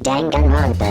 Danganronpa.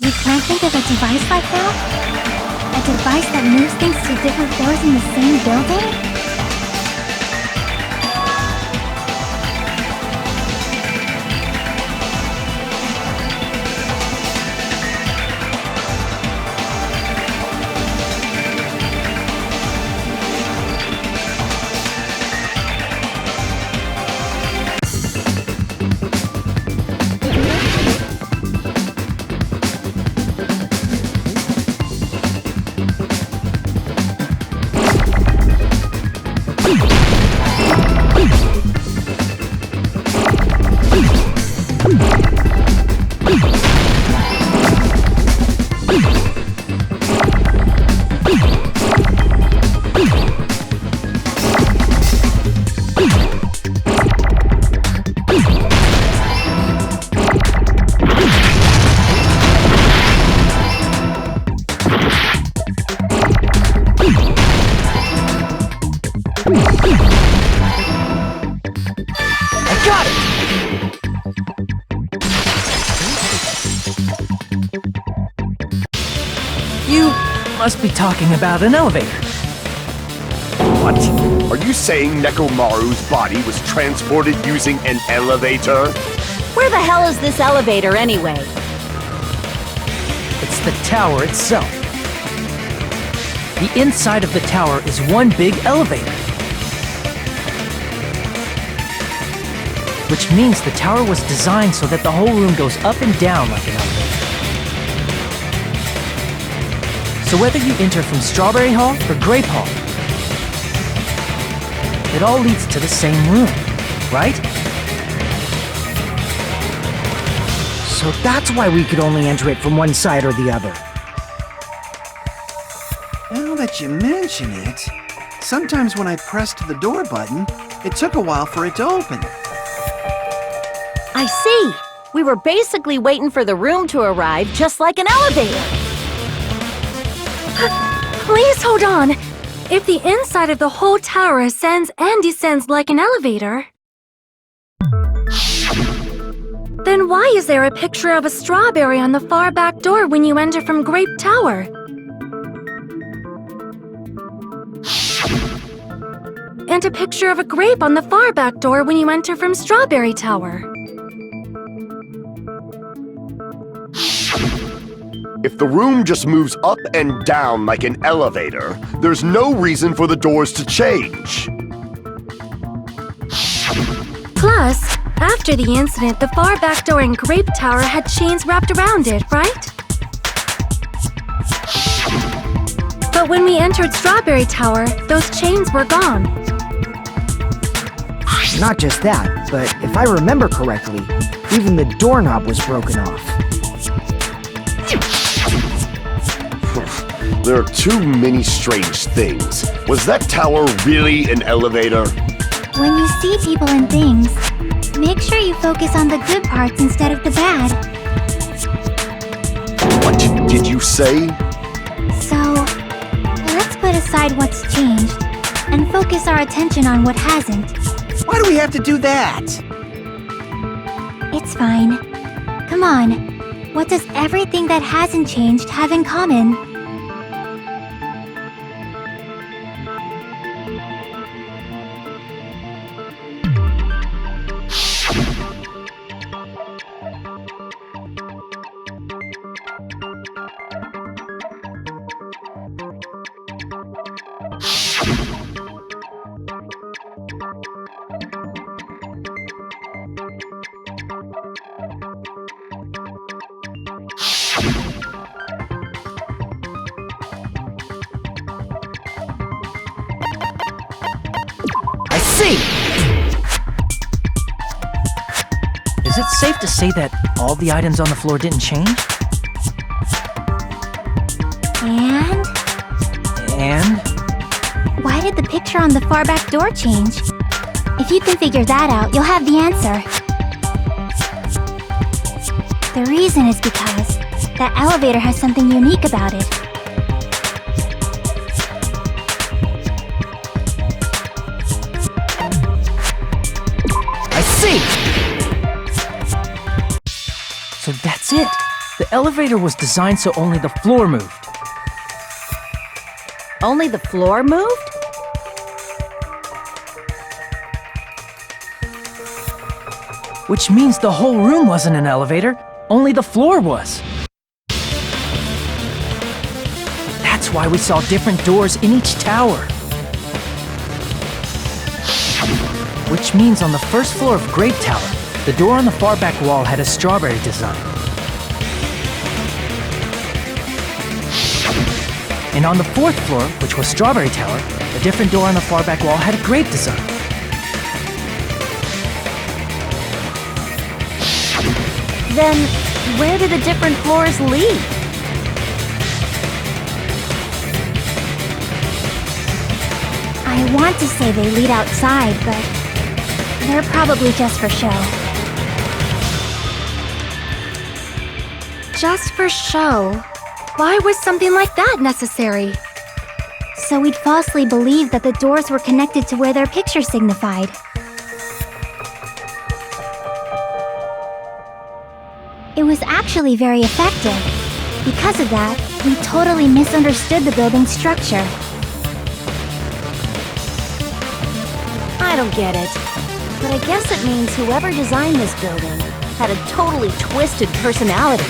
You can't think of a device like that? A device that moves things to different floors in the same building? You must be talking about an elevator. What? Are you saying Nekomaru's body was transported using an elevator? Where the hell is this elevator anyway? It's the tower itself. The inside of the tower is one big elevator. Which means the tower was designed so that the whole room goes up and down like an elevator. So whether you enter from Strawberry Hall or Grape Hall, it all leads to the same room, right? So that's why we could only enter it from one side or the other. Now that you mention it, sometimes when I pressed the door button, it took a while for it to open. I see. We were basically waiting for the room to arrive, just like an elevator. Please hold on. If the inside of the whole tower ascends and descends like an elevator, then why is there a picture of a strawberry on the far back door when you enter from Grape Tower? And a picture of a grape on the far back door when you enter from Strawberry Tower. If the room just moves up and down like an elevator, there's no reason for the doors to change. Plus, after the incident, the far back door in Grape Tower had chains wrapped around it, right? But when we entered Strawberry Tower, those chains were gone. Not just that, but if I remember correctly, even the doorknob was broken off. There are too many strange things. Was that tower really an elevator? When you see people and things, make sure you focus on the good parts instead of the bad. What did you say? So, let's put aside what's changed and focus our attention on what hasn't. Why do we have to do that? It's fine. Come on. What does everything that hasn't changed have in common? see! Is it safe to say that all the items on the floor didn't change? And? Why did the picture on the far back door change? If you can figure that out, you'll have the answer. The reason is because that elevator has something unique about it. I see! So that's it. The elevator was designed so only the floor moved. Only the floor moved? Which means the whole room wasn't an elevator, only the floor was. That's why we saw different doors in each tower. Which means on the first floor of Grape Tower, the door on the far back wall had a strawberry design. And on the fourth floor, which was Strawberry Tower, a different door on the far back wall had a grape design. Then, where do the different floors lead? I want to say they lead outside, but they're probably just for show. Just for show? Why was something like that necessary? So we'd falsely believe that the doors were connected to where their picture signified. It was actually very effective. Because of that, we totally misunderstood the building's structure. I don't get it. But I guess it means whoever designed this building had a totally twisted personality.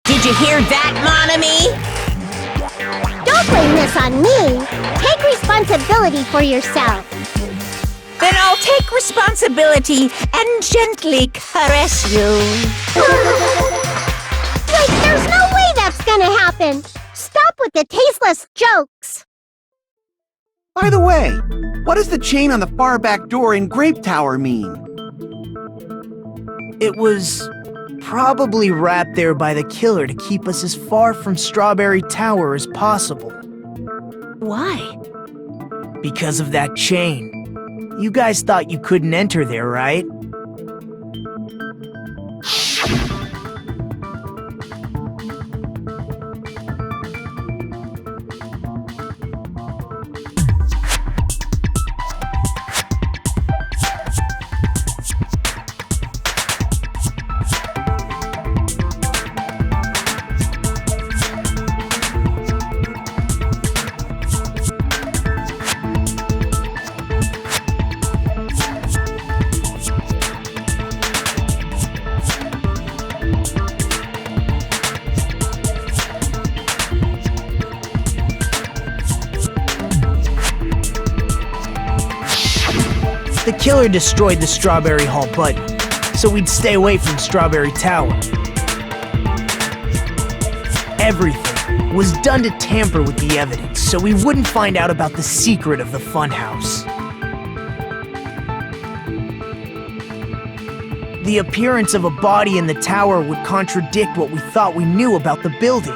Did you hear that, Monami? Don't blame this on me. Take responsibility for yourself. Then I'll take responsibility and gently caress you. Wait, there's no way that's gonna happen. Stop with the tasteless jokes. By the way, what does the chain on the far back door in Grape Tower mean? It was probably wrapped there by the killer to keep us as far from Strawberry Tower as possible. Why? Because of that chain. You guys thought you couldn't enter there, right? The killer destroyed the Strawberry Hall button, so we'd stay away from Strawberry Tower. Everything was done to tamper with the evidence, so we wouldn't find out about the secret of the funhouse. The appearance of a body in the tower would contradict what we thought we knew about the building.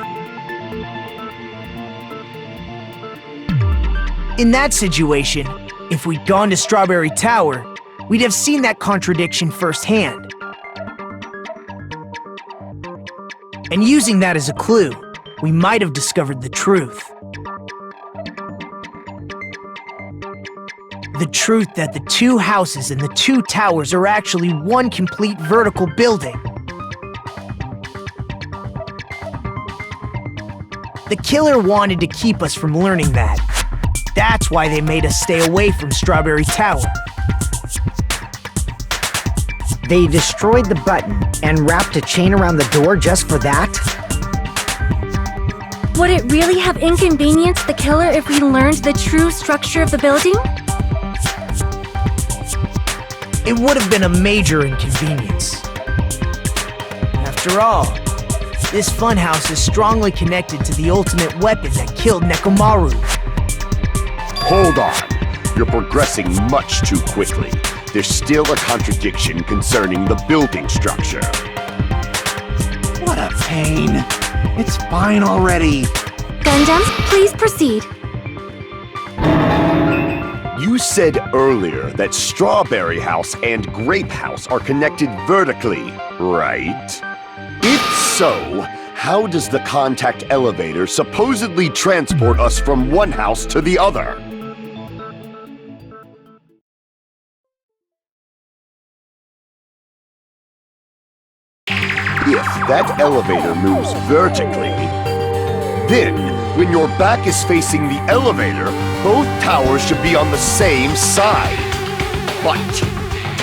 In that situation, if we'd gone to Strawberry Tower, we'd have seen that contradiction firsthand. And using that as a clue, we might have discovered the truth. The truth that the two houses and the two towers are actually one complete vertical building. The killer wanted to keep us from learning that. That's why they made us stay away from Strawberry Tower. They destroyed the button and wrapped a chain around the door just for that? Would it really have inconvenienced the killer if we learned the true structure of the building? It would have been a major inconvenience. After all, this funhouse is strongly connected to the ultimate weapon that killed Nekomaru. Hold on. You're progressing much too quickly. There's still a contradiction concerning the building structure. What a pain. It's fine already. Gundams, please proceed. You said earlier that Strawberry House and Grape House are connected vertically, right? If so, how does the contact elevator supposedly transport us from one house to the other? If that elevator moves vertically, then when your back is facing the elevator, both towers should be on the same side. But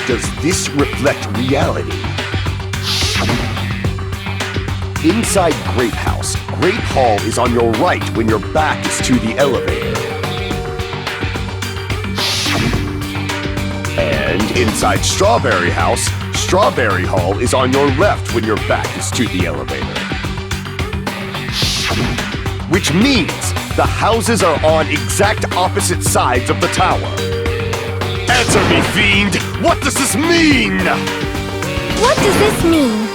does this reflect reality? Inside Grape House, Grape Hall is on your right when your back is to the elevator. And inside Strawberry House, Strawberry Hall is on your left when your back is to the elevator. Which means the houses are on exact opposite sides of the tower. Answer me, fiend! What does this mean? What does this mean?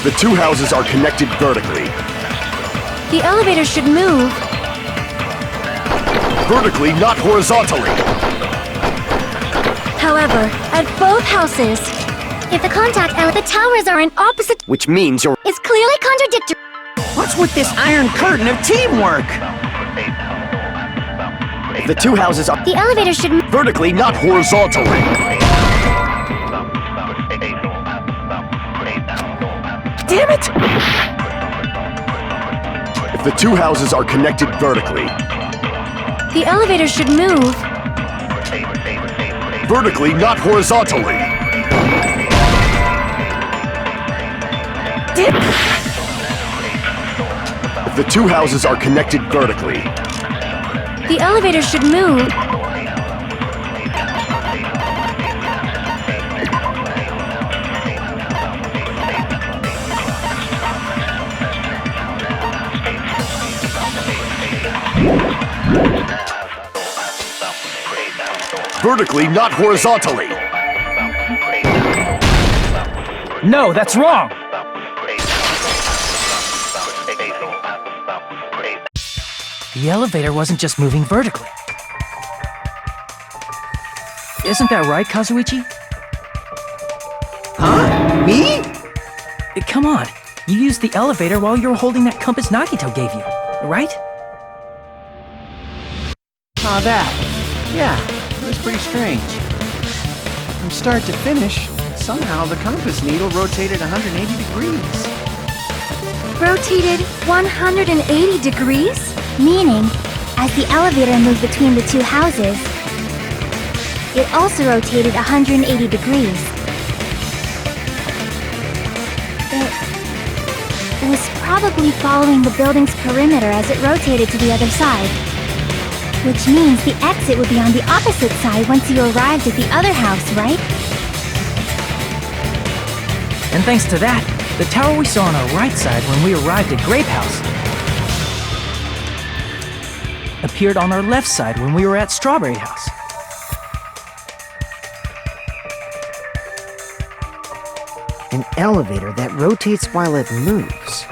The two houses are connected vertically. The elevator should move. Vertically, not horizontally. However, at both houses, If the contact the towers are in opposite, Which means you're... is clearly contradictory. What's with this iron curtain of teamwork? If the two houses are The elevator should move. vertically, not horizontally. Damn it! If the two houses are connected vertically, the elevator should move. vertically, not horizontally. If the two houses are connected vertically, The elevator should move. vertically, not horizontally. No, that's wrong! The elevator wasn't just moving vertically. Isn't that right, Kazuichi? Huh? Me? Come on, you used the elevator while you were holding that compass Nagito gave you, right? Ah, that. Yeah, it was pretty strange. From start to finish, somehow the compass needle rotated 180 degrees. Rotated 180 degrees? Meaning, as the elevator moved between the two houses, it also rotated 180 degrees. It was probably following the building's perimeter as it rotated to the other side. Which means the exit would be on the opposite side once you arrived at the other house, right? And thanks to that, the tower we saw on our right side when we arrived at Grape House appeared on our left side when we were at Strawberry House. An elevator that rotates while it moves.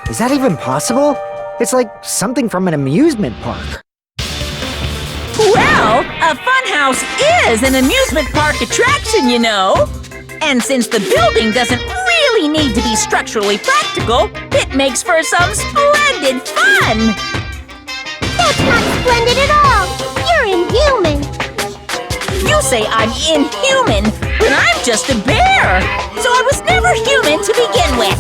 Is that even possible? It's like something from an amusement park. Well, a funhouse is an amusement park attraction, you know. And since the building doesn't really need to be structurally practical, it makes for some splendid fun! That's not splendid at all! You're inhuman! You say I'm inhuman, but I'm just a bear! So I was never human to begin with!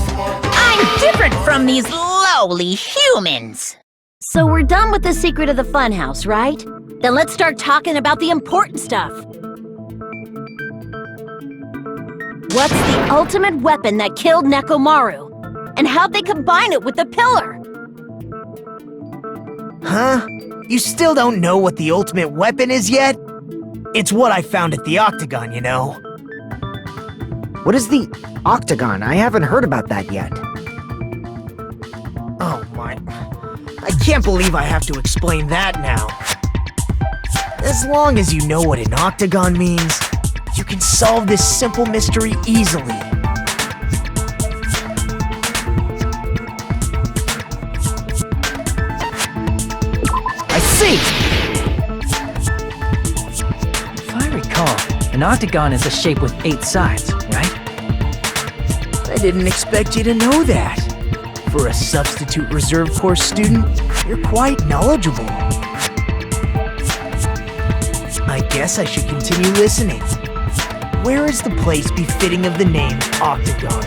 I'm different from these lowly humans! So we're done with the secret of the funhouse, right? Then let's start talking about the important stuff. What's the ultimate weapon that killed Nekomaru? And how'd they combine it with the pillar? Huh? You still don't know what the ultimate weapon is yet? It's what I found at the Octagon, you know. What is the Octagon? I haven't heard about that yet. Oh my... I can't believe I have to explain that now. As long as you know what an Octagon means, you can solve this simple mystery easily. I see! If I recall, an octagon is a shape with 8 sides, right? I didn't expect you to know that. For a substitute reserve course student, you're quite knowledgeable. I guess I should continue listening. Where is the place befitting of the name Octagon?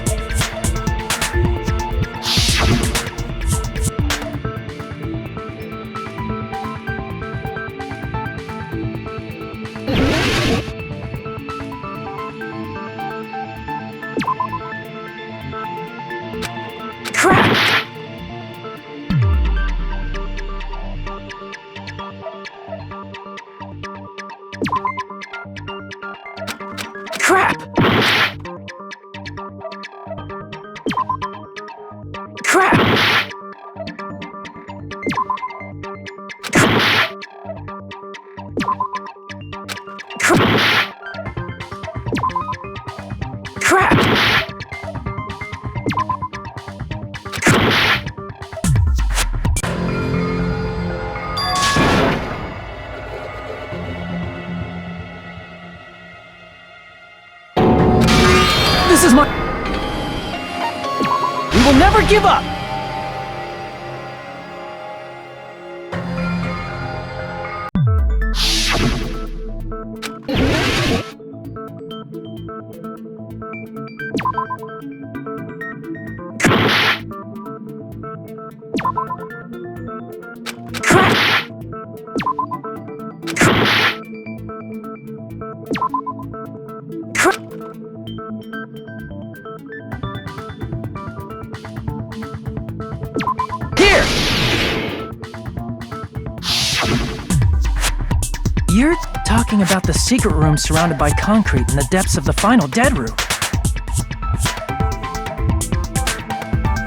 Crap! Crap! Crap! Crap! This is my... We will never give up! Here! You're talking about the secret room surrounded by concrete in the depths of the final dead room.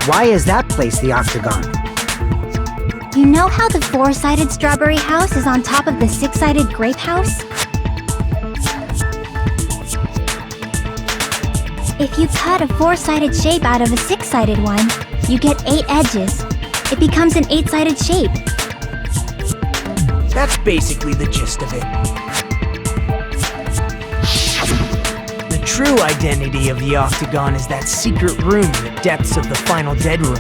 Why is that place the Octagon? You know how the 4-sided strawberry house is on top of the 6-sided grape house? If you cut a 4-sided shape out of a 6-sided one, you get 8 edges. It becomes an 8-sided shape. That's basically the gist of it. The true identity of the Octagon is that secret room in the depths of the final dead room.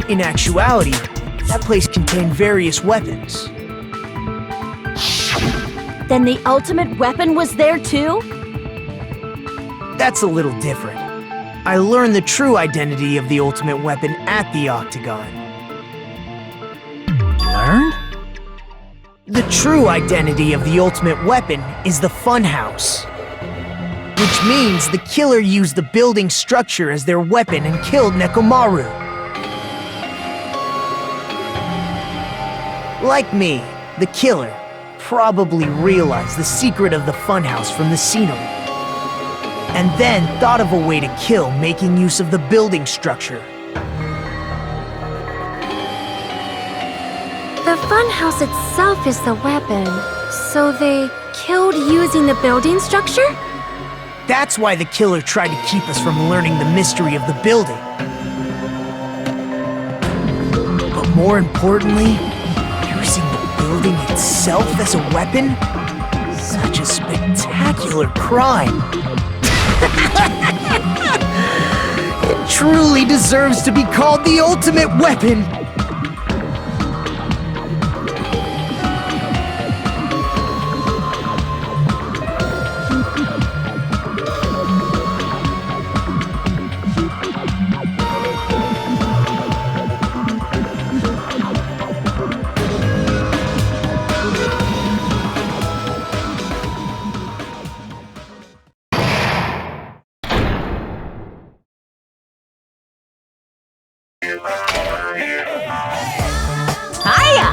In actuality, that place contained various weapons. Then the ultimate weapon was there too? That's a little different. I learned the true identity of the ultimate weapon at the Octagon. Learned? The true identity of the ultimate weapon is the funhouse. Which means the killer used the building structure as their weapon and killed Nekomaru. Like me, the killer probably realized the secret of the funhouse from the scenery, and then thought of a way to kill making use of the building structure. The funhouse itself is the weapon, so they killed using the building structure? That's why the killer tried to keep us from learning the mystery of the building. But more importantly, using the building itself as a weapon? Such a spectacular crime! truly deserves to be called the ultimate weapon. Hiya!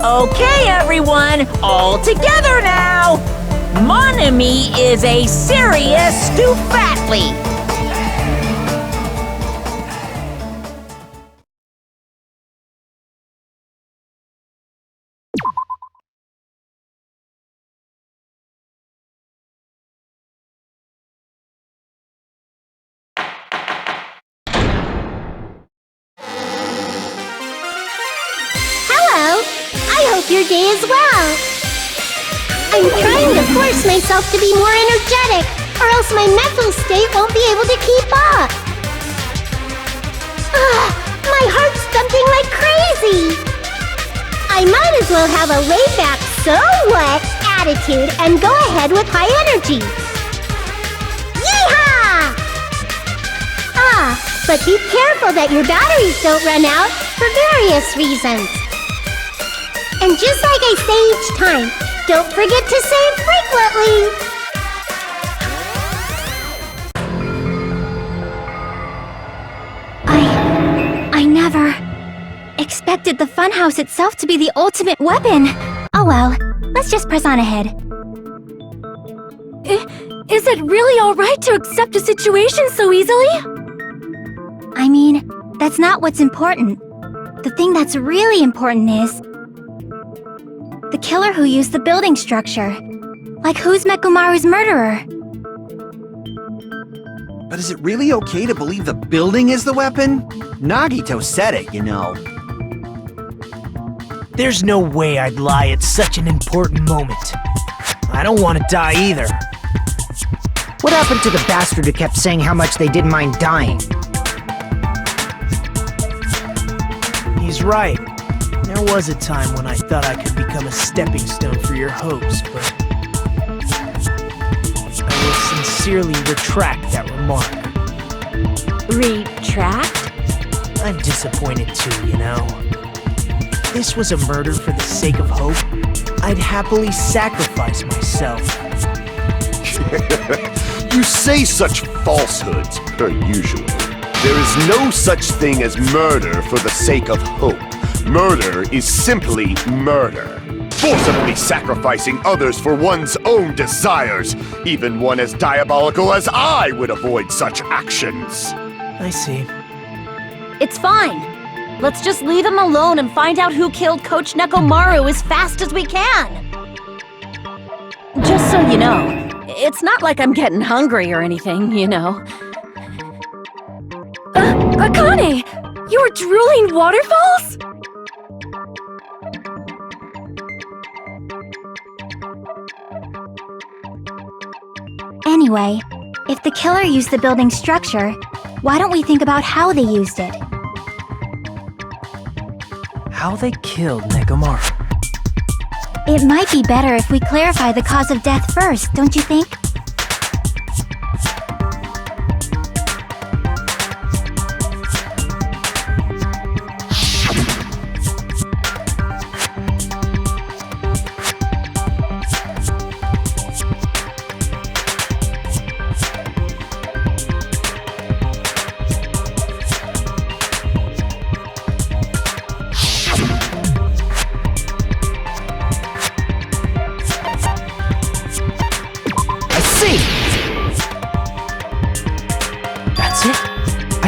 Okay, everyone, all together now! Mon ami is a serious Stufatly! Hello! I hope your day is well. I'm trying to force myself to be more energetic, or else my mental state won't be able to keep up. My heart's thumping like crazy. I might as well have a laid-back, so what attitude and go ahead with high energy. Yeehaw! But be careful that your batteries don't run out for various reasons. And just like I say each time, don't forget to save frequently! I never expected the funhouse itself to be the ultimate weapon. Oh well, let's just press on ahead. Is it really alright to accept a situation so easily? I mean, that's not what's important. The thing that's really important is the killer who used the building structure. Like, who's Mekumaru's murderer? But is it really okay to believe the building is the weapon? Nagito said it, you know. There's no way I'd lie at such an important moment. I don't want to die either. What happened to the bastard who kept saying how much they didn't mind dying? He's right. There was a time when I thought I could become a stepping stone for your hopes, but I will sincerely retract that remark. Retract? I'm disappointed too, you know. If this was a murder for the sake of hope, I'd happily sacrifice myself. You say such falsehoods, per usual. There is no such thing as murder for the sake of hope. Murder is simply murder. Forcibly sacrificing others for one's own desires. Even one as diabolical as I would avoid such actions. I see. It's fine. Let's just leave him alone and find out who killed Coach Nekomaru as fast as we can. Just so you know, it's not like I'm getting hungry or anything, you know. Akane! You were drooling waterfalls? Anyway, if the killer used the building structure, why don't we think about how they used it? How they killed Nekomaru. It might be better if we clarify the cause of death first, don't you think?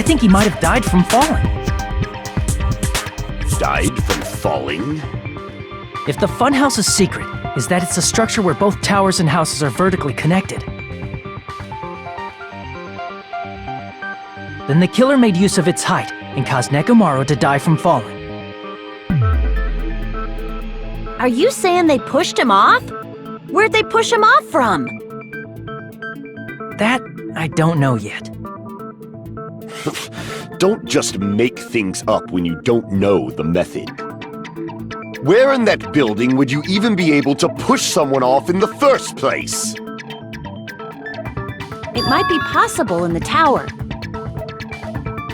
think he might have died from falling. Died from falling? If the funhouse's secret is that it's a structure where both towers and houses are vertically connected, then the killer made use of its height and caused Nekomaru to die from falling. Are you saying they pushed him off? Where'd they push him off from? That I don't know yet. Don't just make things up when you don't know the method. Where in that building would you even be able to push someone off in the first place? It might be possible in the tower.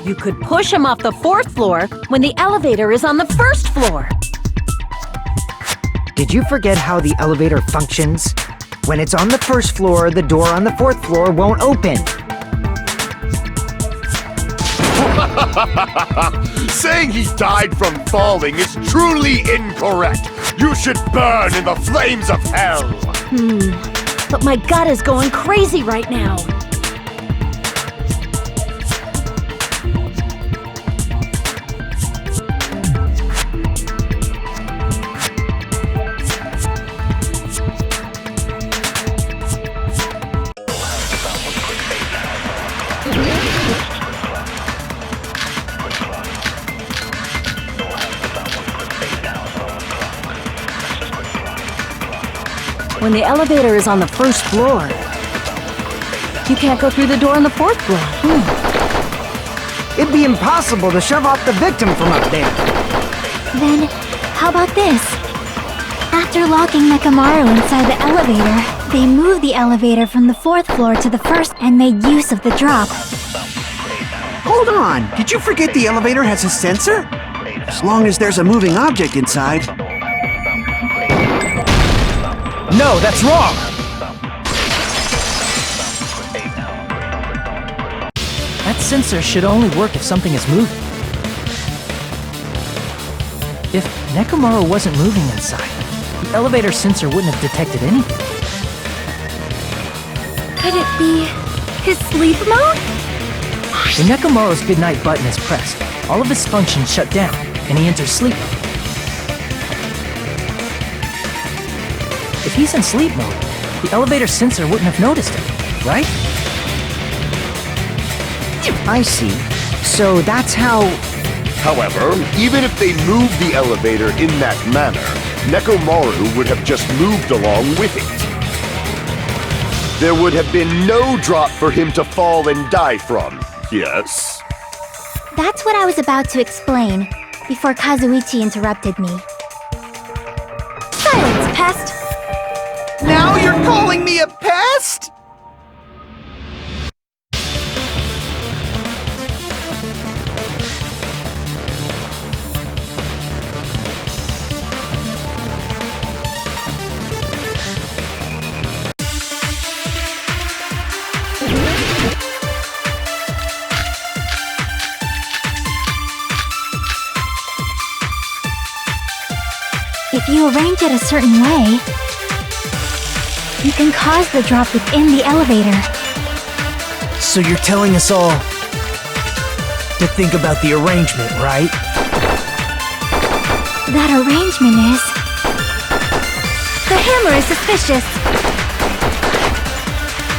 You could push him off the 4th floor when the elevator is on the 1st floor. Did you forget how the elevator functions? When it's on the 1st floor, the door on the 4th floor won't open. Saying he died from falling is truly incorrect. You should burn in the flames of hell. But my gut is going crazy right now. When the elevator is on the 1st floor, you can't go through the door on the 4th floor. It'd be impossible to shove off the victim from up there. Then, how about this? After locking Nekomaru inside the elevator, they moved the elevator from the 4th floor to the 1st and made use of the drop. Hold on! Did you forget the elevator has a sensor? As long as there's a moving object inside. No, that's wrong! That sensor should only work if something is moving. If Nekomaru wasn't moving inside, the elevator sensor wouldn't have detected anything. Could it be his sleep mode? When Nekomaru's goodnight button is pressed, all of his functions shut down, and he enters sleep mode. If he's in sleep mode, the elevator sensor wouldn't have noticed him, right? I see. So that's how... However, even if they moved the elevator in that manner, Nekomaru would have just moved along with it. There would have been no drop for him to fall and die from, yes? That's what I was about to explain, before Kazuichi interrupted me. Silence, pest! Now you're calling me a pest? If you arrange it a certain way, you can cause the drop within the elevator. So you're telling us all to think about the arrangement, right? That arrangement is... The hammer is suspicious.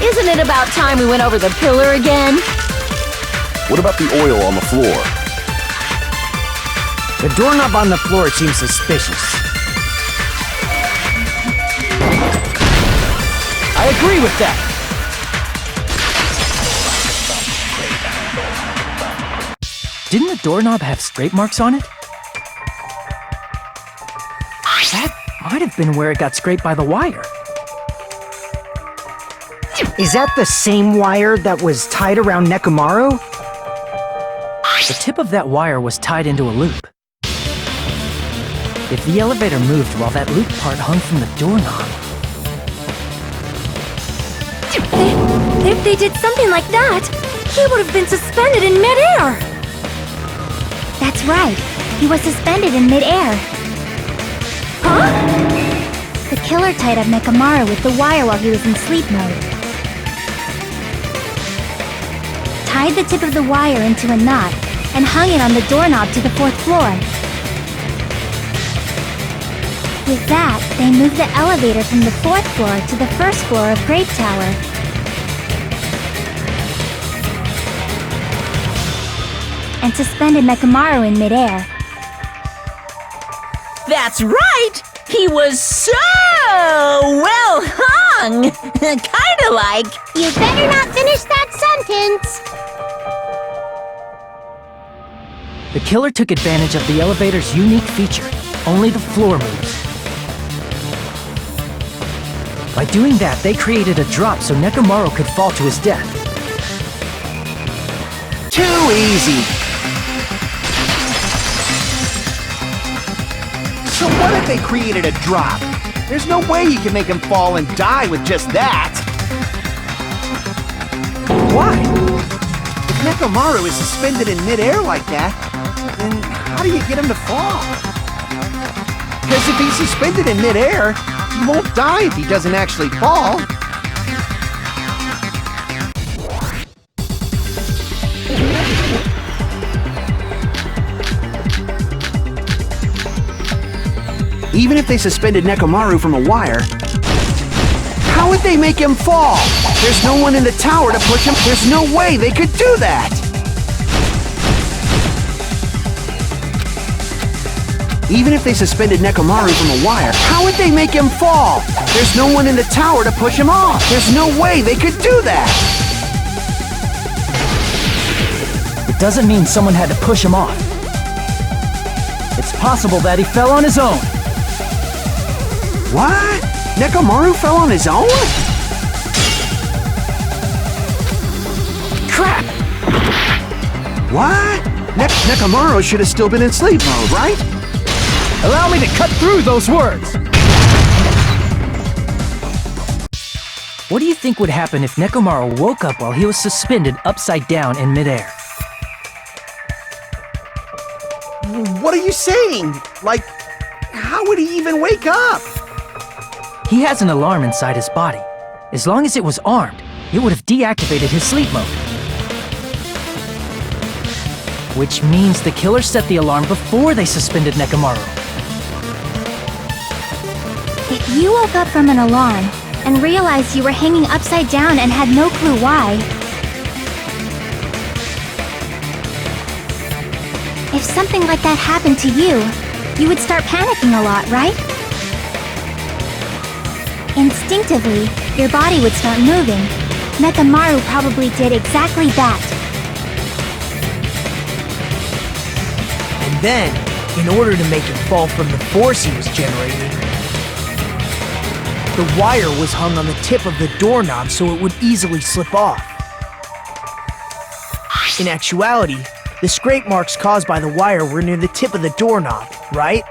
Isn't it about time we went over the pillar again? What about the oil on the floor? The doorknob on the floor seems suspicious. I agree with that! Didn't the doorknob have scrape marks on it? That might have been where it got scraped by the wire. Is that the same wire that was tied around Nekomaru? The tip of that wire was tied into a loop. If the elevator moved while that loop part hung from the doorknob... If they did something like that, he would have been suspended in midair! That's right. He was suspended in midair. Huh? The killer tied up Nekomaru with the wire while he was in sleep mode. tied the tip of the wire into a knot and hung it on the doorknob to the 4th floor. With that, they moved the elevator from the 4th floor to the 1st floor of Grape Tower. And suspended Nekomaru in midair. That's right! He was so well hung! Kinda like... You better not finish that sentence! The killer took advantage of the elevator's unique feature. Only the floor moves. By doing that, they created a drop so Nekomaru could fall to his death. Too easy. So what if they created a drop? There's no way you can make him fall and die with just that. Why? If Nekomaru is suspended in midair like that, then how do you get him to fall? Because if he's suspended in midair, he won't die if he doesn't actually fall. Even if they suspended Nekomaru from a wire, how would they make him fall? There's no one in the tower to push him. There's no way they could do that! Even if they suspended Nekomaru from a wire, how would they make him fall? There's no one in the tower to push him off. There's no way they could do that! It doesn't mean someone had to push him off. It's possible that he fell on his own. What? Nekomaru fell on his own? Crap! What? Nekomaru should have still been in sleep mode, right? Allow me to cut through those words! What do you think would happen if Nekomaru woke up while he was suspended upside down in midair? What are you saying? Like, how would he even wake up? He has an alarm inside his body. As long as it was armed, it would have deactivated his sleep mode. Which means the killer set the alarm before they suspended Nekomaru. If you woke up from an alarm and realized you were hanging upside down and had no clue why, if something like that happened to you, you would start panicking a lot, right? Instinctively, your body would start moving. Nekomaru probably did exactly that. And then, in order to make him fall from the force he was generating, the wire was hung on the tip of the doorknob so it would easily slip off. In actuality, the scrape marks caused by the wire were near the tip of the doorknob, right?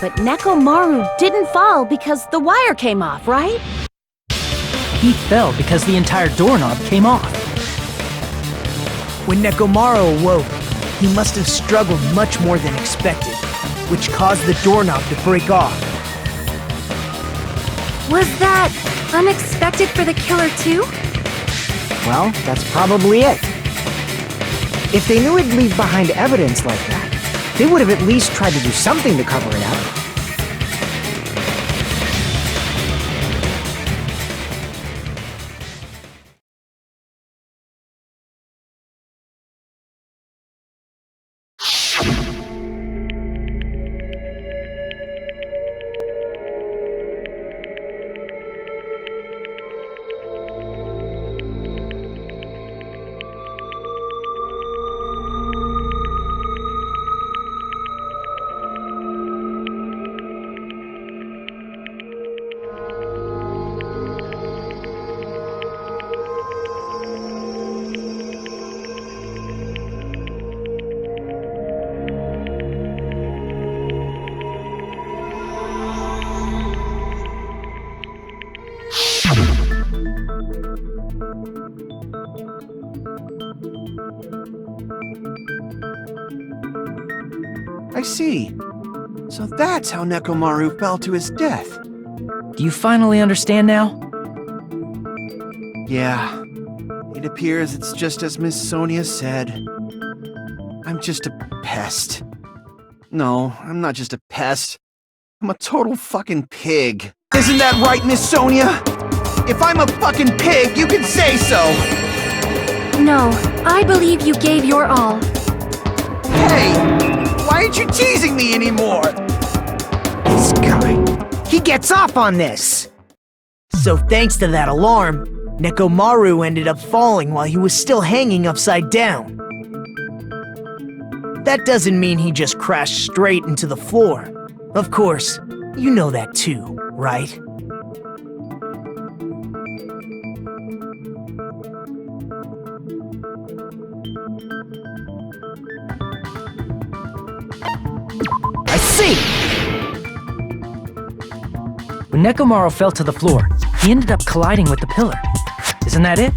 But Nekomaru didn't fall because the wire came off, right? He fell because the entire doorknob came off. When Nekomaru awoke, he must have struggled much more than expected, which caused the doorknob to break off. Was that unexpected for the killer too? Well, that's probably it. If they knew it'd leave behind evidence like that, they would have at least tried to do something to cover it up. I see. So that's how Nekomaru fell to his death. Do you finally understand now? Yeah. It appears it's just as Miss Sonia said. I'm just a pest. No, I'm not just a pest. I'm a total fucking pig. Isn't that right, Miss Sonia? If I'm a fucking pig, you can say so! No, I believe you gave your all. Hey! Why aren't you teasing me anymore? This guy, he gets off on this. So thanks to that alarm, Nekomaru ended up falling while he was still hanging upside down. That doesn't mean he just crashed straight into the floor. Of course, you know that too, right? I see. When Nekomaru fell to the floor, he ended up colliding with the pillar. Isn't that it?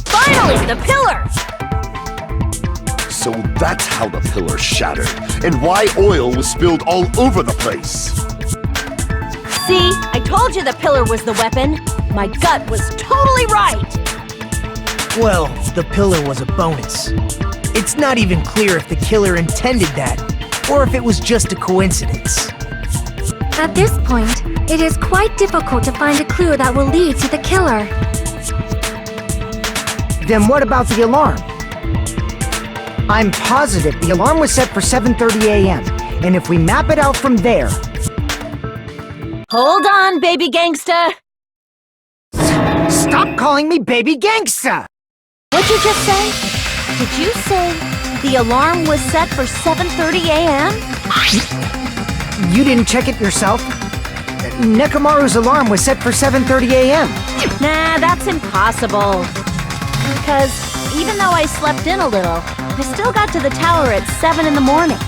Finally, the pillar! So that's how the pillar shattered, and why oil was spilled all over the place. See, I told you the pillar was the weapon. My gut was totally right. Well, the pillar was a bonus. It's not even clear if the killer intended that, or if it was just a coincidence. At this point, it is quite difficult to find a clue that will lead to the killer. Then what about the alarm? I'm positive the alarm was set for 7:30 a.m., and if we map it out from there... Hold on, baby gangsta. Stop calling me Baby Gangsta! What'd you just say? Did you say the alarm was set for 7:30 a.m.? You didn't check it yourself? Nekomaru's alarm was set for 7:30 a.m. Nah, that's impossible. Because even though I slept in a little, I still got to the tower at 7 in the morning.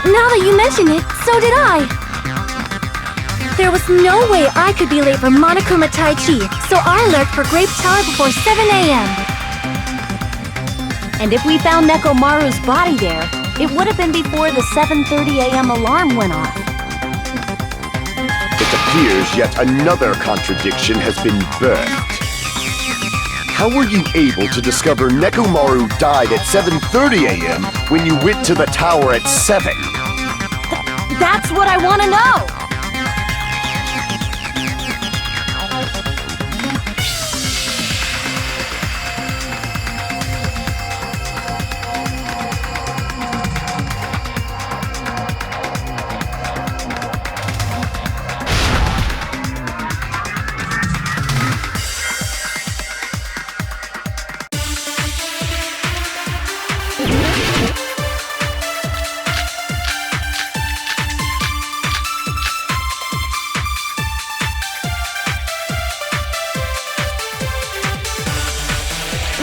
Now that you mention it, so did I. There was no way I could be late for Monokuma Tai Chi, so I left for Grape Tower before 7 a.m. And if we found Nekomaru's body there, it would have been before the 7:30 a.m. alarm went off. It appears yet another contradiction has been birthed. How were you able to discover Nekomaru died at 7:30 a.m. when you went to the tower at 7? That's what I want to know!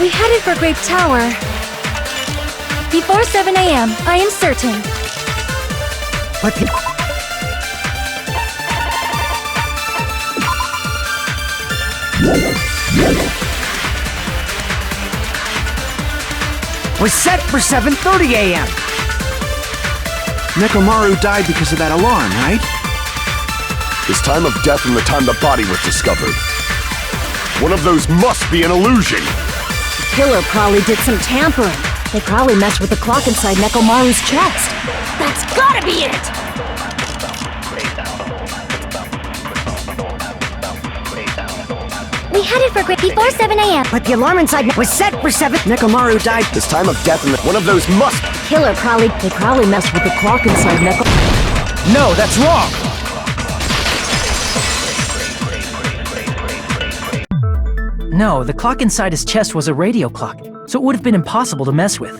We headed for Grape Tower. Before 7 a.m., I am certain. But the... was set for 7:30 a.m. Nekomaru died because of that alarm, right? His time of death and the time the body was discovered. One of those must be an illusion. The killer probably did some tampering. They probably messed with the clock inside Nekomaru's chest. That's gotta be it! We headed for Grape before 7 a.m. But the alarm inside was set for 7... Nekomaru died. His time of death and one of those must... Killer they probably messed with the clock inside No, that's wrong! No, the clock inside his chest was a radio clock, so it would have been impossible to mess with.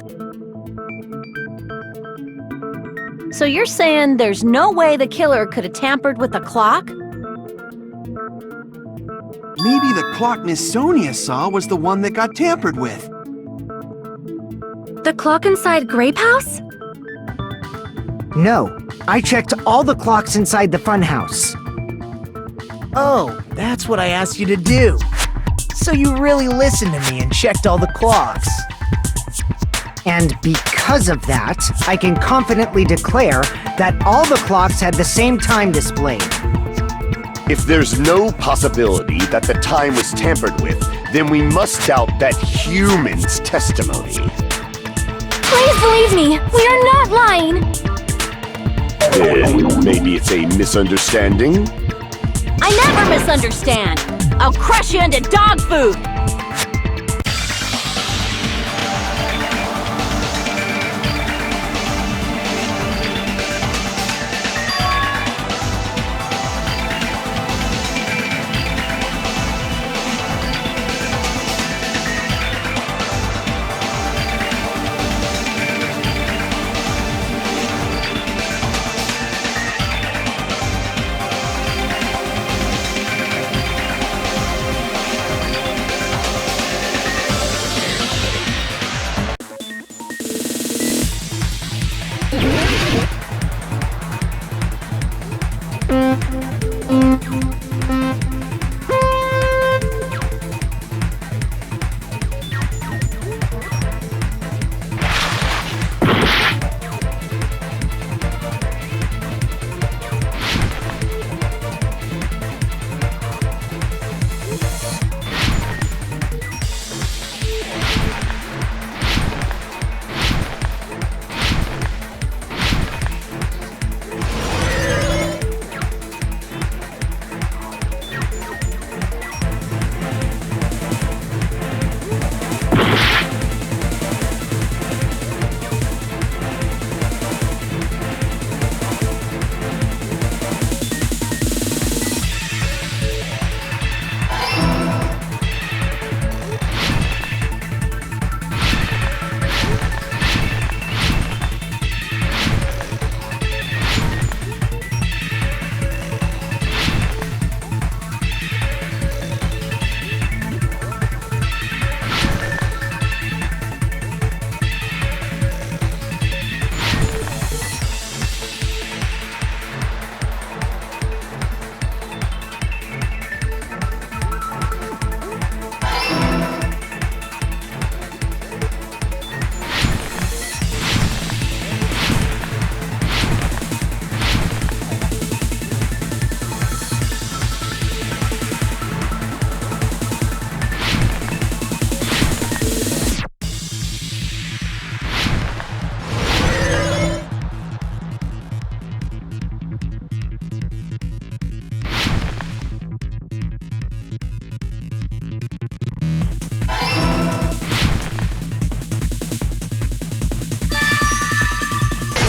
So you're saying there's no way the killer could have tampered with the clock? Maybe the clock Miss Sonia saw was the one that got tampered with. The clock inside Grape House? No, I checked all the clocks inside the funhouse. Oh, that's what I asked you to do. So you really listened to me and checked all the clocks. And because of that, I can confidently declare that all the clocks had the same time displayed. If there's no possibility that the time was tampered with, then we must doubt that human's testimony. Please believe me, we are not lying. Then maybe it's a misunderstanding? I never misunderstand. I'll crush you into dog food.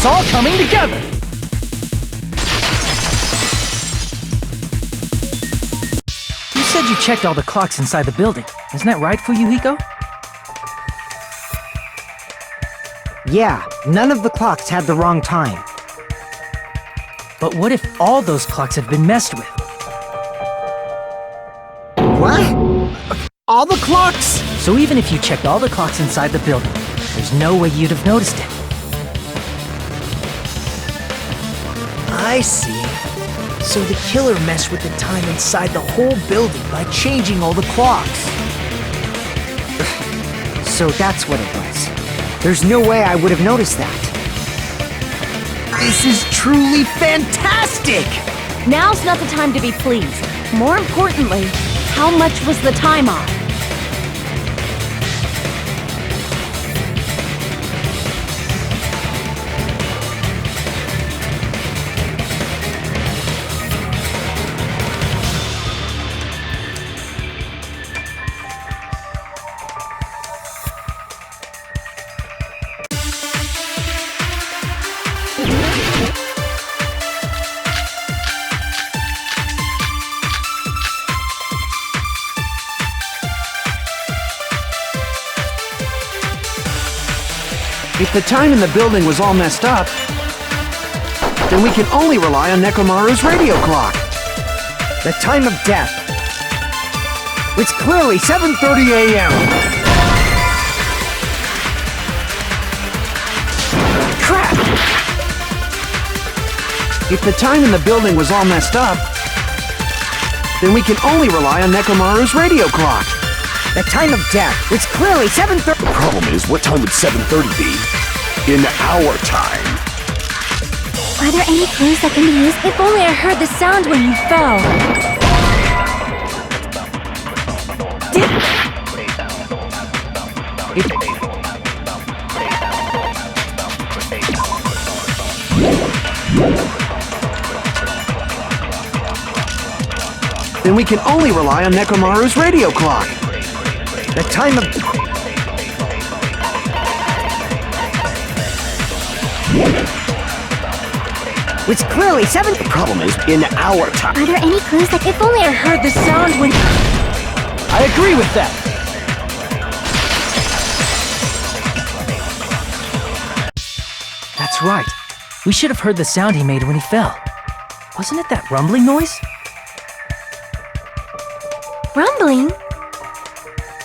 It's all coming together! You said you checked all the clocks inside the building. Isn't that right, Fuyuhiko? Yeah, none of the clocks had the wrong time. But what if all those clocks have been messed with? What? All the clocks? So even if you checked all the clocks inside the building, there's no way you'd have noticed it. I see. So the killer messed with the time inside the whole building by changing all the clocks. So that's what it was. There's no way I would have noticed that. This is truly fantastic! Now's not the time to be pleased. More importantly, how much was the time off? If the time in the building was all messed up, then we can only rely on Nekomaru's radio clock. The time of death. It's clearly 7:30 a.m. Crap! If the time in the building was all messed up, then we can only rely on Nekomaru's radio clock. The time of death. It's clearly 7:30. The problem is, what time would 7:30 be? In our time. Are there any clues that can be used? If only I heard the sound when you fell. Then we can only rely on Nekomaru's radio clock. The time of... It's clearly 7. The problem is, in our time. Are there any clues that If only I heard the sound when... I agree with that. That's right. We should have heard the sound he made when he fell. Wasn't it that rumbling noise? Rumbling?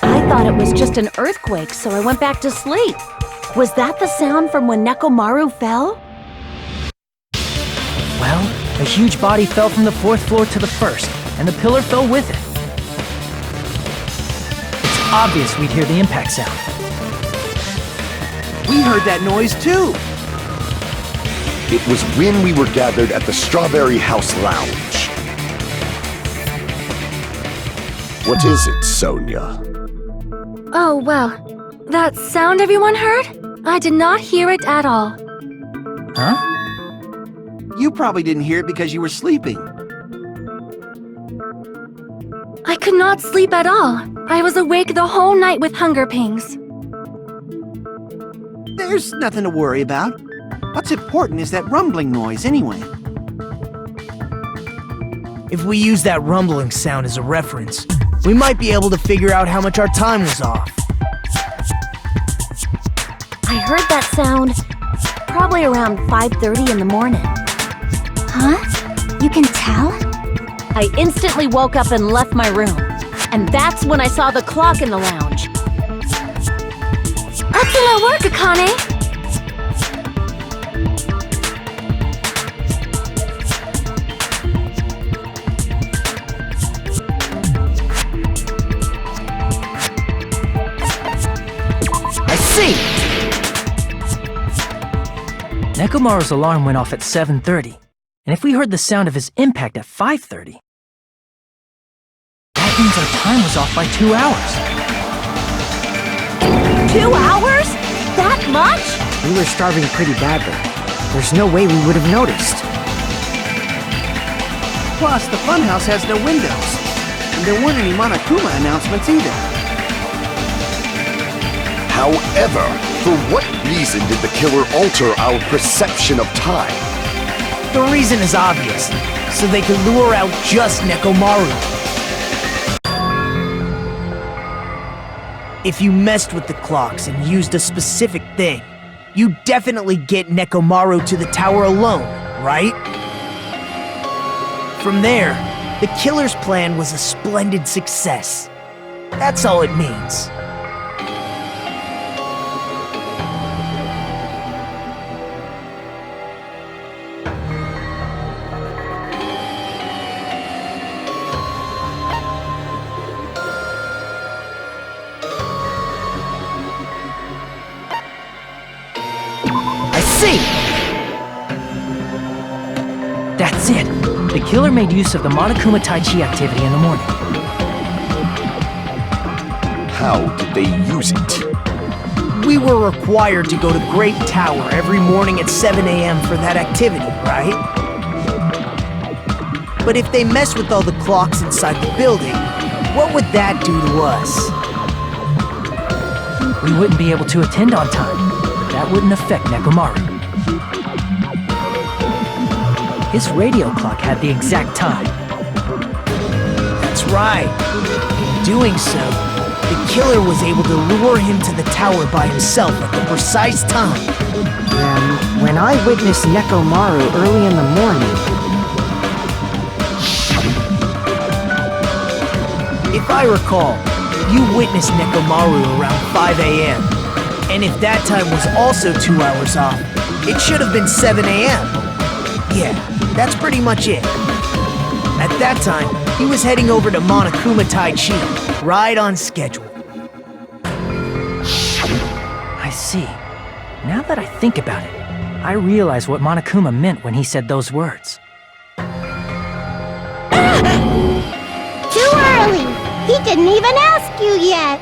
I thought it was just an earthquake, so I went back to sleep. Was that the sound from when Nekomaru fell? Well, a huge body fell from the 4th floor to the 1st, and the pillar fell with it. It's obvious we'd hear the impact sound. We heard that noise too. It was when we were gathered at the Strawberry House Lounge. What is it, Sonia? Oh, well. That sound everyone heard? I did not hear it at all. Huh? You probably didn't hear it because you were sleeping. I could not sleep at all. I was awake the whole night with hunger pangs. There's nothing to worry about. What's important is that rumbling noise anyway. If we use that rumbling sound as a reference, we might be able to figure out how much our time was off. I heard that sound probably around 5:30 in the morning. Huh? You can tell? I instantly woke up and left my room. And that's when I saw the clock in the lounge. Excellent work, Akane! Nekomaru's alarm went off at 7:30, and if we heard the sound of his impact at 5:30, that means our time was off by 2 hours. 2 hours? That much? We were starving pretty badly. There's no way we would have noticed. Plus, the funhouse has no windows. And there weren't any Monokuma announcements either. However, for what reason did the killer alter our perception of time? The reason is obvious, so they could lure out just Nekomaru. If you messed with the clocks and used a specific thing, you definitely get Nekomaru to the tower alone, right? From there, the killer's plan was a splendid success. That's all it means. That's it! The killer made use of the Monokuma Tai Chi activity in the morning. How did they use it? We were required to go to Great Tower every morning at 7 a.m. for that activity, right? But if they mess with all the clocks inside the building, what would that do to us? We wouldn't be able to attend on time, but that wouldn't affect Nekomaru. His radio clock had the exact time. That's right. In doing so, the killer was able to lure him to the tower by himself at the precise time. Then, when I witnessed Nekomaru early in the morning... If I recall, you witnessed Nekomaru around 5 a.m. And if that time was also 2 hours off, it should have been 7 a.m. Yeah, that's pretty much it. At that time, he was heading over to Monokuma Tai Chi, right on schedule. I see. Now that I think about it, I realized what Monokuma meant when he said those words. Too early! He didn't even ask you yet!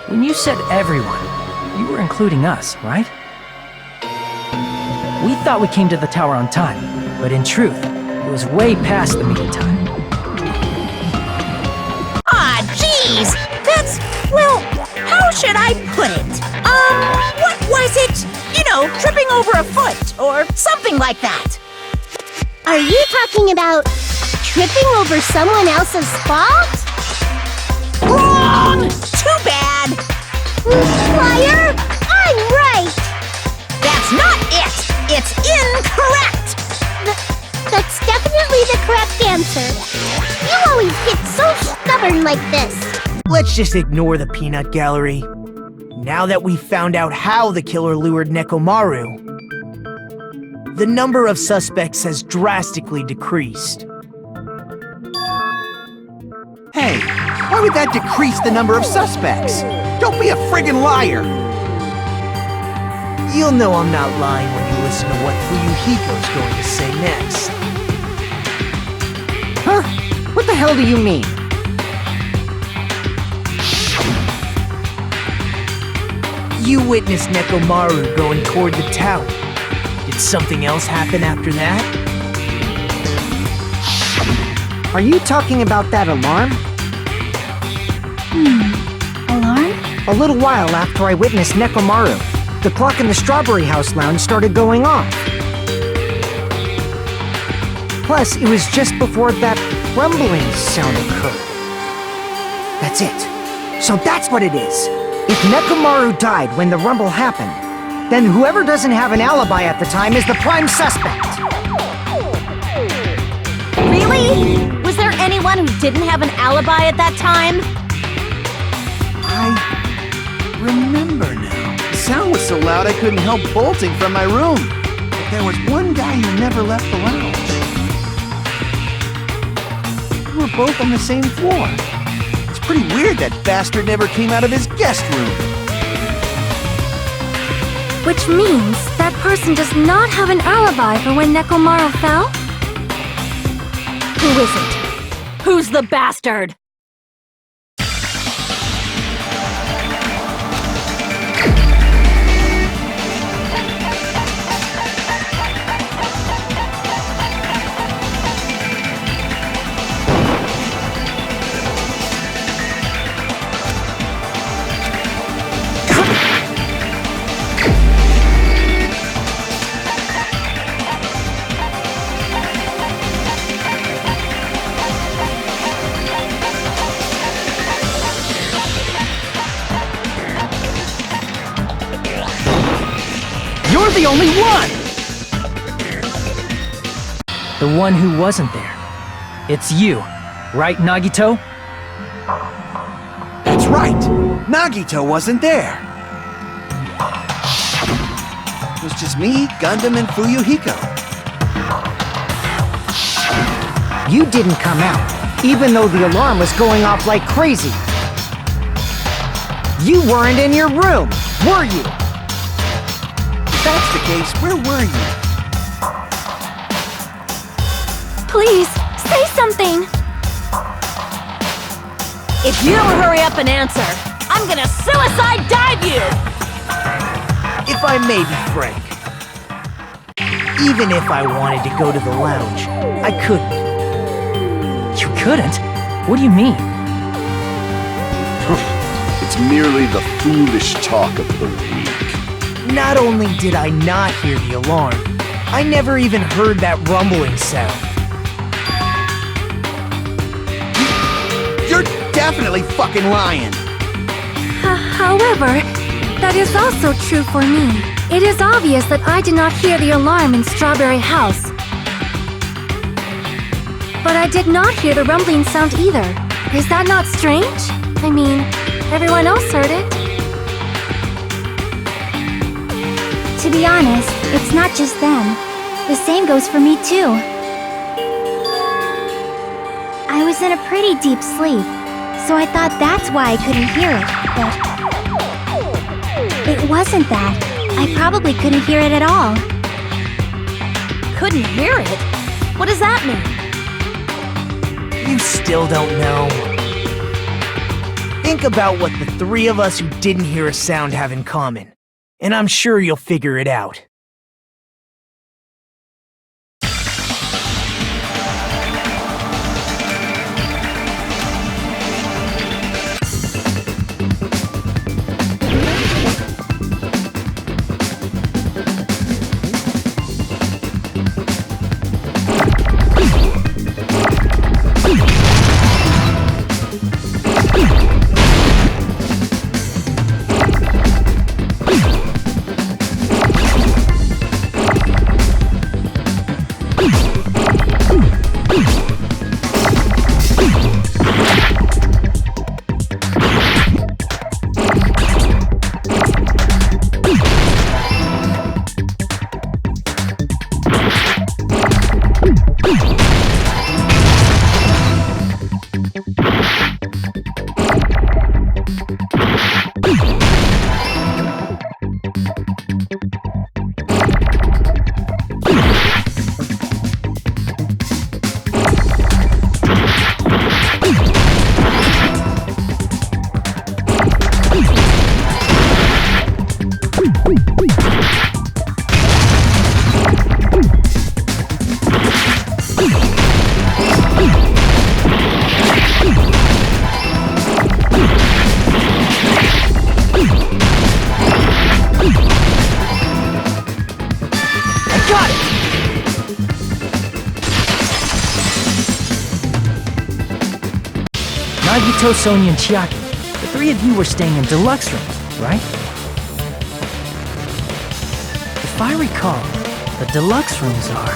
When you said everyone, you were including us, right? We thought we came to the tower on time, but in truth, it was way past the meeting time. Ah, jeez! That's, well, how should I put it? What was it? You know, tripping over a foot, or something like that. Are you talking about tripping over someone else's fault? Wrong! Too bad! Liar! I'm right! That's not it! It's incorrect! That's definitely the correct answer. You always get so stubborn like this. Let's just ignore the peanut gallery. Now that we've found out how the killer lured Nekomaru, the number of suspects has drastically decreased. Hey, why would that decrease the number of suspects? Don't be a friggin' liar! You'll know I'm not lying when you listen to what Fuyuhiko's going to say next. Huh? What the hell do you mean? You witnessed Nekomaru going toward the tower. Did something else happen after that? Are you talking about that alarm? Alarm? A little while after I witnessed Nekomaru, the clock in the Strawberry House lounge started going off. Plus, it was just before that rumbling sound occurred. That's it. So that's what it is. If Nekomaru died when the rumble happened, then whoever doesn't have an alibi at the time is the prime suspect. Really? Was there anyone who didn't have an alibi at that time? I remember now. The sound was so loud I couldn't help bolting from my room. But there was one guy who never left the lounge. We were both on the same floor. It's pretty weird that bastard never came out of his guest room. Which means that person does not have an alibi for when Nekomaru fell? Who is it? Who's the bastard? You're the only one! The one who wasn't there. It's you, right, Nagito? That's right! Nagito wasn't there! It was just me, Gundam, and Fuyuhiko. You didn't come out, even though the alarm was going off like crazy. You weren't in your room, were you? If that's the case, where were you? Please, say something! If you don't hurry up and answer, I'm gonna suicide dive you! If I may be frank, even if I wanted to go to the lounge, I couldn't. You couldn't? What do you mean? It's merely the foolish talk of the weak. Not only did I not hear the alarm, I never even heard that rumbling sound. You're definitely fucking lying! However, that is also true for me. It is obvious that I did not hear the alarm in Strawberry House. But I did not hear the rumbling sound either. Is that not strange? I mean, everyone else heard it. To be honest, it's not just them. The same goes for me too. I was in a pretty deep sleep, so I thought that's why I couldn't hear it, but... It wasn't that. I probably couldn't hear it at all. Couldn't hear it? What does that mean? You still don't know. Think about what the three of us who didn't hear a sound have in common, and I'm sure you'll figure it out. Nagito, Sonia, and Chiaki, the three of you were staying in deluxe rooms, right? If I recall, the deluxe rooms are...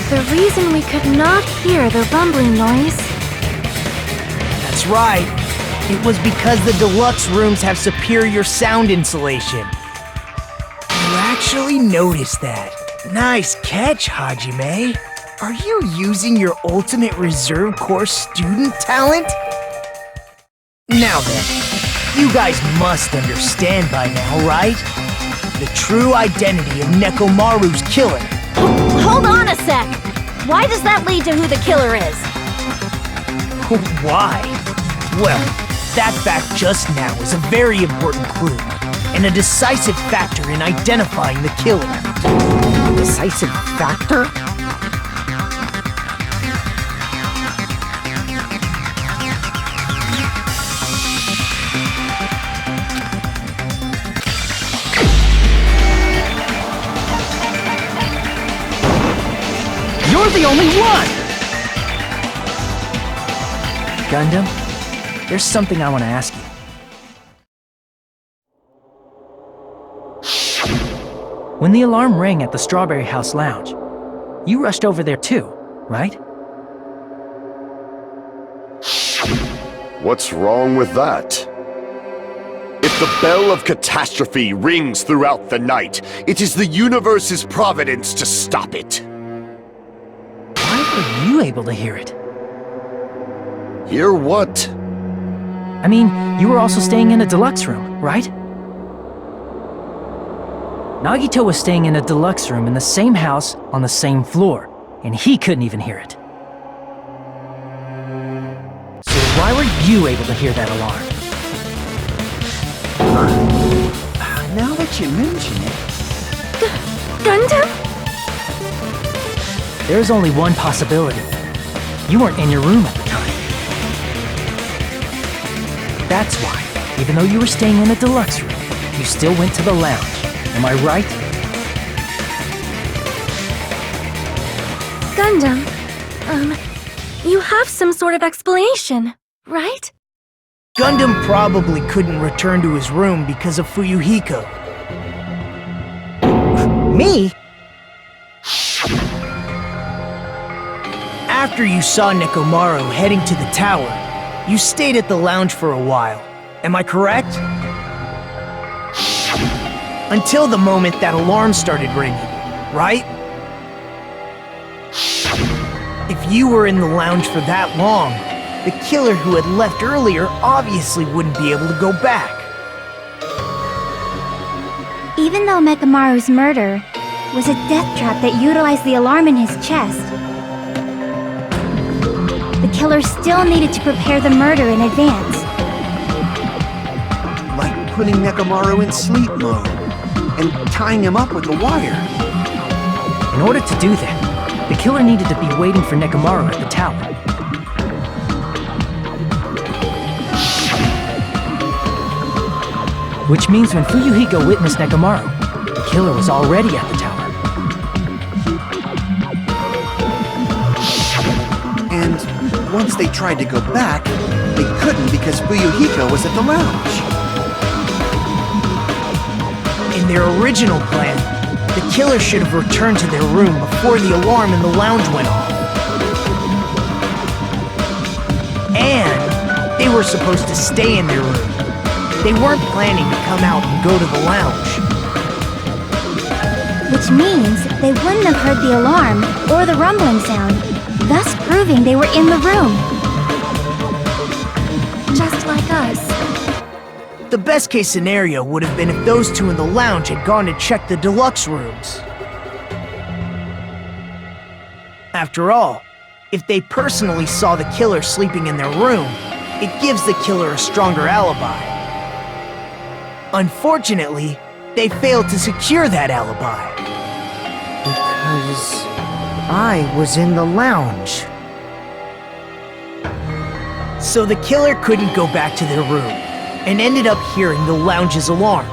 The reason we could not hear the rumbling noise. That's right. It was because the deluxe rooms have superior sound insulation. You actually noticed that. Nice catch, Hajime. Are you using your ultimate reserve corps student talent? Now then, you guys must understand by now, right? The true identity of Nekomaru's killer. Hold on a sec! Why does that lead to who the killer is? Why? Well, that fact just now is a very important clue, and a decisive factor in identifying the killer. Decisive factor? You're the only one! Gundam, there's something I want to ask you. When the alarm rang at the Strawberry House Lounge, you rushed over there too, right? What's wrong with that? If the bell of catastrophe rings throughout the night, it is the universe's providence to stop it. Why were you able to hear it? Hear what? I mean, you were also staying in a deluxe room, right? Nagito was staying in a deluxe room in the same house on the same floor, and he couldn't even hear it. So why were you able to hear that alarm? Now that you mention it... Gundam? There's only one possibility. You weren't in your room at the time. That's why, even though you were staying in a deluxe room, you still went to the lounge. Am I right? Gundam, You have some sort of explanation, right? Gundam probably couldn't return to his room because of Fuyuhiko. Me? After you saw Nekomaru heading to the tower, you stayed at the lounge for a while. Am I correct? Until the moment that alarm started ringing, right? If you were in the lounge for that long, the killer who had left earlier obviously wouldn't be able to go back. Even though Mechamaru's murder was a death trap that utilized the alarm in his chest, the killer still needed to prepare the murder in advance. Like putting Nekomaru in sleep mode and tying him up with a wire. In order to do that, the killer needed to be waiting for Nekomaru at the tower. Which means when Fuyuhiko witnessed Nekomaru, the killer was already at the tower. And once they tried to go back, they couldn't because Fuyuhiko was at the lounge. In their original plan, the killer should have returned to their room before the alarm in the lounge went off. And they were supposed to stay in their room. They weren't planning to come out and go to the lounge. Which means they wouldn't have heard the alarm or the rumbling sound, thus proving they were in the room. Just like us. The best case scenario would have been if those two in the lounge had gone to check the deluxe rooms. After all, if they personally saw the killer sleeping in their room, it gives the killer a stronger alibi. Unfortunately, they failed to secure that alibi. Because I was in the lounge. So the killer couldn't go back to their room, and ended up hearing the lounge's alarm.